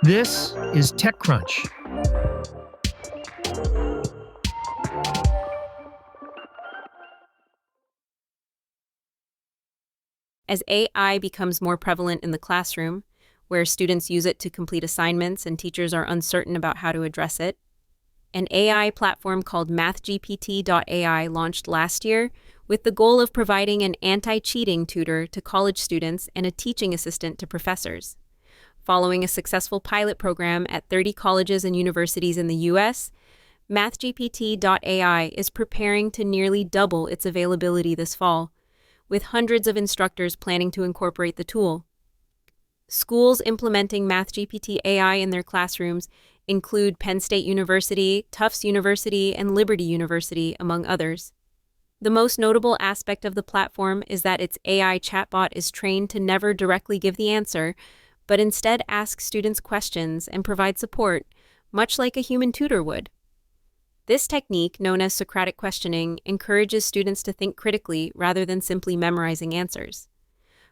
This is TechCrunch. As AI becomes more prevalent in the classroom, where students use it to complete assignments and teachers are uncertain about how to address it, an AI platform called MathGPT.ai launched last year with the goal of providing an anti-cheating tutor to college students and a teaching assistant to professors. Following a successful pilot program at 30 colleges and universities in the U.S., MathGPT.ai is preparing to nearly double its availability this fall, with hundreds of instructors planning to incorporate the tool. Schools implementing MathGPT.ai in their classrooms include Penn State University, Tufts University, and Liberty University, among others. The most notable aspect of the platform is that its AI chatbot is trained to never directly give the answer, but instead ask students questions and provide support, much like a human tutor would. This technique, known as Socratic questioning, encourages students to think critically rather than simply memorizing answers.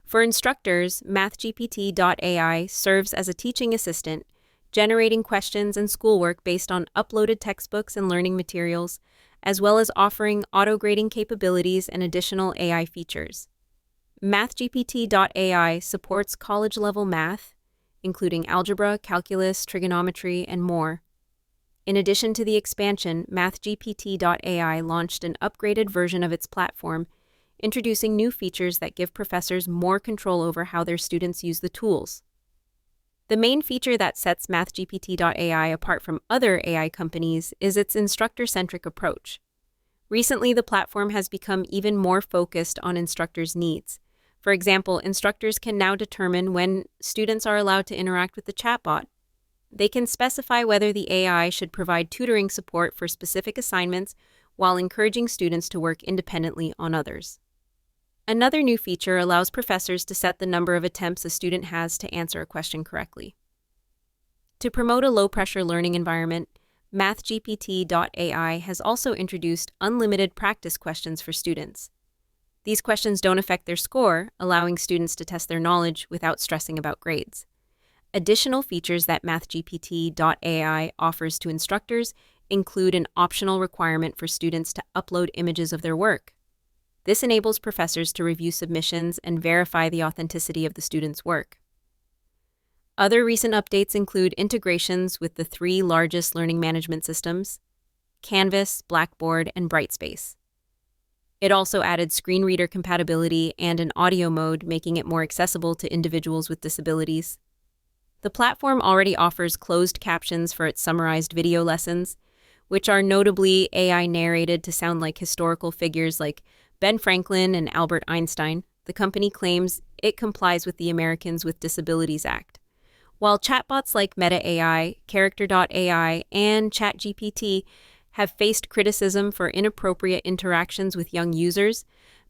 For instructors, MathGPT.ai serves as a teaching assistant, generating questions and schoolwork based on uploaded textbooks and learning materials, as well as offering auto-grading capabilities and additional AI features. MathGPT.ai supports college-level math, including algebra, calculus, trigonometry, and more. In addition to the expansion, MathGPT.ai launched an upgraded version of its platform, introducing new features that give professors more control over how their students use the tools. The main feature that sets MathGPT.ai apart from other AI companies is its instructor-centric approach. Recently, the platform has become even more focused on instructors' needs. For example, instructors can now determine when students are allowed to interact with the chatbot. They can specify whether the AI should provide tutoring support for specific assignments while encouraging students to work independently on others. Another new feature allows professors to set the number of attempts a student has to answer a question correctly. To promote a low-pressure learning environment, MathGPT.ai has also introduced unlimited practice questions for students. These questions don't affect their score, allowing students to test their knowledge without stressing about grades. Additional features that MathGPT.ai offers to instructors include an optional requirement for students to upload images of their work. This enables professors to review submissions and verify the authenticity of the students' work. Other recent updates include integrations with the 3 largest learning management systems, Canvas, Blackboard, and Brightspace. It also added screen reader compatibility and an audio mode, making it more accessible to individuals with disabilities. The platform already offers closed captions for its summarized video lessons, which are notably AI narrated to sound like historical figures like Ben Franklin and Albert Einstein. The company claims it complies with the Americans with Disabilities Act. While chatbots like Meta AI, Character.ai, and ChatGPT have faced criticism for inappropriate interactions with young users,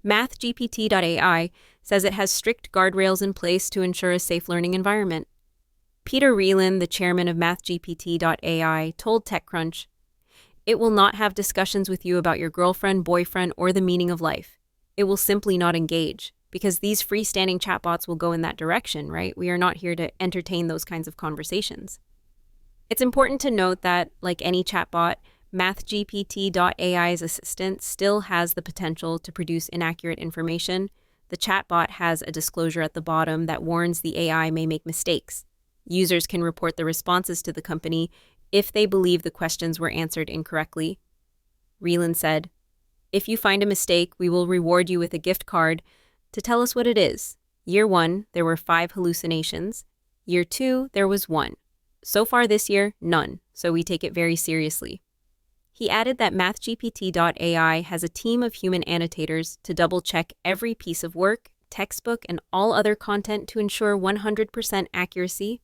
MathGPT.ai says it has strict guardrails in place to ensure a safe learning environment. Peter Reland, the chairman of MathGPT.ai, told TechCrunch, "It will not have discussions with you about your girlfriend, boyfriend, or the meaning of life. It will simply not engage, because these freestanding chatbots will go in that direction, right? We are not here to entertain those kinds of conversations." It's important to note that, like any chatbot, MathGPT.ai's assistant still has the potential to produce inaccurate information. The chatbot has a disclosure at the bottom that warns the AI may make mistakes. Users can report the responses to the company if they believe the questions were answered incorrectly. Reland said, "If you find a mistake, we will reward you with a gift card to tell us what it is. Year 1, there were 5 hallucinations. Year 2, there was 1. So far this year, none, so we take it very seriously." He added that MathGPT.ai has a team of human annotators to double-check every piece of work, textbook, and all other content to ensure 100% accuracy.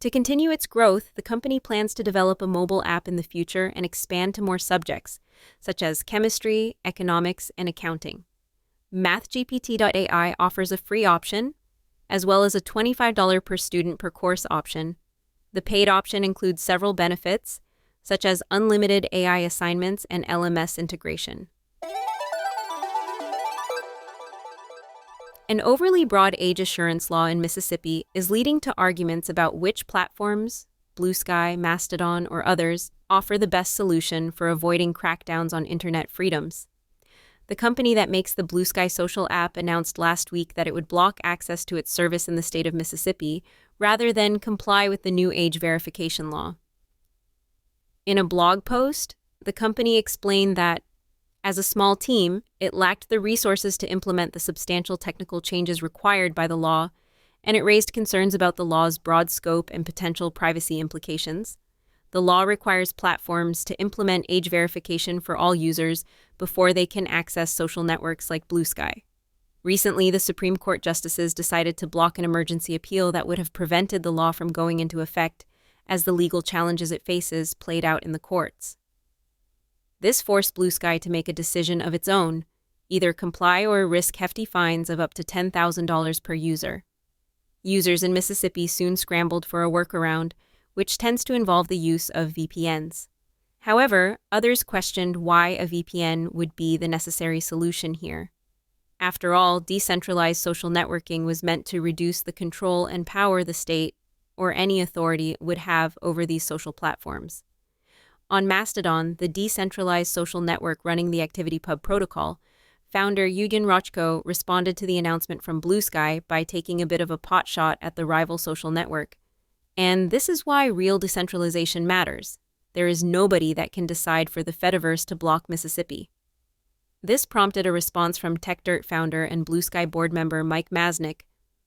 To continue its growth, the company plans to develop a mobile app in the future and expand to more subjects, such as chemistry, economics, and accounting. MathGPT.ai offers a free option, as well as a $25 per student per course option. The paid option includes several benefits, such as unlimited AI assignments and LMS integration. An overly broad age assurance law in Mississippi is leading to arguments about which platforms, Bluesky, Mastodon, or others, offer the best solution for avoiding crackdowns on internet freedoms. The company that makes the Bluesky social app announced last week that it would block access to its service in the state of Mississippi rather than comply with the new age verification law. In a blog post, the company explained that, as a small team, it lacked the resources to implement the substantial technical changes required by the law, and it raised concerns about the law's broad scope and potential privacy implications. The law requires platforms to implement age verification for all users before they can access social networks like Bluesky. Recently, the Supreme Court justices decided to block an emergency appeal that would have prevented the law from going into effect as the legal challenges it faces played out in the courts. This forced Bluesky to make a decision of its own, either comply or risk hefty fines of up to $10,000 per user. Users in Mississippi soon scrambled for a workaround, which tends to involve the use of VPNs. However, others questioned why a VPN would be the necessary solution here. After all, decentralized social networking was meant to reduce the control and power the state or any authority would have over these social platforms. On Mastodon, the decentralized social network running the ActivityPub protocol, founder Eugen Rochko responded to the announcement from Bluesky by taking a bit of a potshot at the rival social network. And this is why real decentralization matters. There is nobody that can decide for the Fediverse to block Mississippi. This prompted a response from TechDirt founder and Bluesky board member Mike Masnick,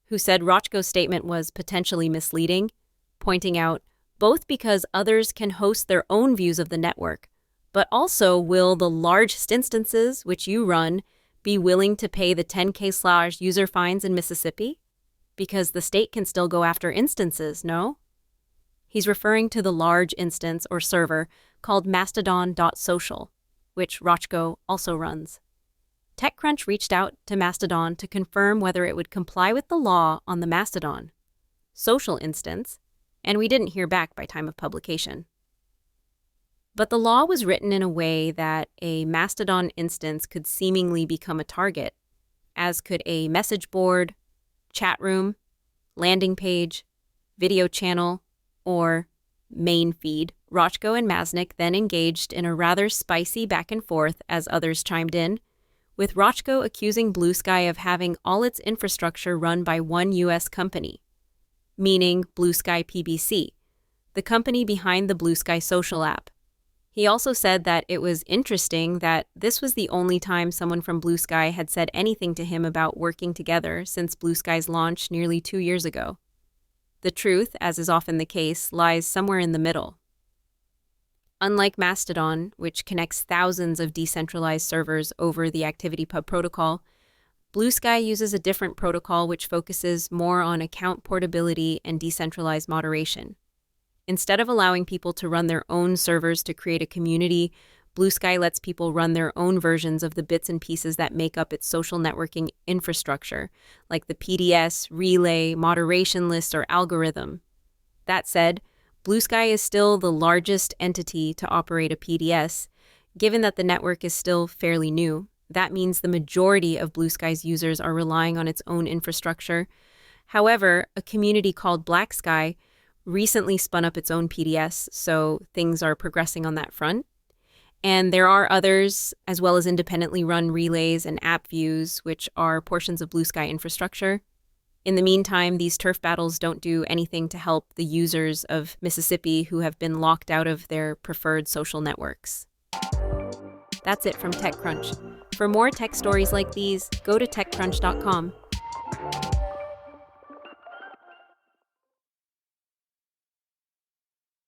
who said Rochko's statement was potentially misleading, pointing out, both because others can host their own views of the network, but also will the largest instances, which you run, be willing to pay the $10K/user fines in Mississippi? Because the state can still go after instances, no? He's referring to the large instance or server called Mastodon.social, which Rochko also runs. TechCrunch reached out to Mastodon to confirm whether it would comply with the law on the Mastodon social instance, and we didn't hear back by time of publication. But the law was written in a way that a Mastodon instance could seemingly become a target, as could a message board, chat room, landing page, video channel, or main feed. Rochko and Masnick then engaged in a rather spicy back and forth as others chimed in, with Rochko accusing Bluesky of having all its infrastructure run by one U.S. company, meaning Bluesky PBC, the company behind the Bluesky social app. He also said that it was interesting that this was the only time someone from Bluesky had said anything to him about working together since Bluesky's launch nearly 2 years ago. The truth, as is often the case, lies somewhere in the middle. Unlike Mastodon, which connects thousands of decentralized servers over the ActivityPub protocol, Bluesky uses a different protocol which focuses more on account portability and decentralized moderation. Instead of allowing people to run their own servers to create a community, Bluesky lets people run their own versions of the bits and pieces that make up its social networking infrastructure, like the PDS, relay, moderation list, or algorithm. That said, Bluesky is still the largest entity to operate a PDS, given that the network is still fairly new. That means the majority of Bluesky's users are relying on its own infrastructure. However, a community called Black Sky recently spun up its own PDS, so things are progressing on that front. And there are others, as well as independently run relays and app views, which are portions of Bluesky infrastructure. In the meantime, these turf battles don't do anything to help the users of Mississippi who have been locked out of their preferred social networks. That's it from TechCrunch. For more tech stories like these, go to TechCrunch.com.